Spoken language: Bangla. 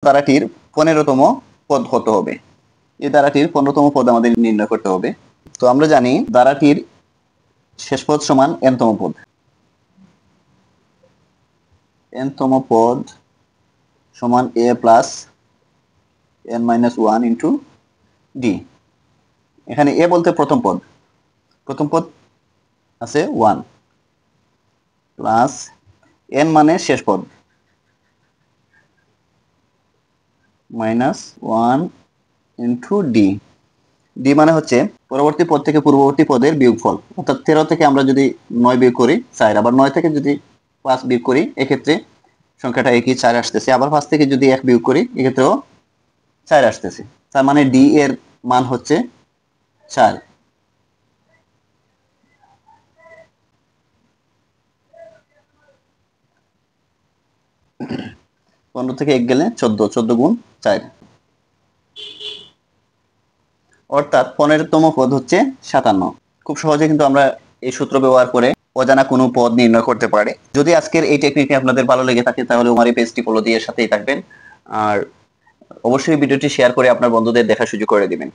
ধারাটির 15তম পদ কত হবে? এই ধারাটির 15তম পদ আমাদের নির্ণয় করতে হবে। তো আমরা জানি ধারাটির শেষ পদ সমান n-তম পদ। n-তম পদ সমান a plus n-1 into d। এখানে a বলতে প্রথম পদ আছে 1 প্লাস n মানে শেষ পদ -1 ইন্টু d। d মানে হচ্ছে পরবর্তী পদ থেকে পূর্ববর্তী পদের বিয়োগফল। অর্থাৎ 13 থেকে আমরা যদি 9 বিয়োগ করি 4, আবার 9 থেকে যদি 5 বিয়োগ করি এক্ষেত্রে সংখ্যাটা একই 4 আসতেছে। আবার 5 থেকে যদি 1 বিয়োগ করি এক্ষেত্রেও 4 আসতেছে। তার মানে d এর মান হচ্ছে 4। পনেরো থেকে 1 গেলে 14, 14 গুণ 4, অর্থাৎ 15তম পদ হচ্ছে 57। খুব সহজে কিন্তু আমরা এই সূত্র ব্যবহার করে অজানা কোনো পদ নির্ণয় করতে পারি। যদি আজকের এই টেকনিকটি আপনাদের ভালো লেগে থাকে তাহলে আমার এই পেজটি ফলো দিয়ে সাথেই থাকবেন, আর অবশ্যই ভিডিওটি শেয়ার করে আপনার বন্ধুদের দেখার সুযোগ করে দিবেন।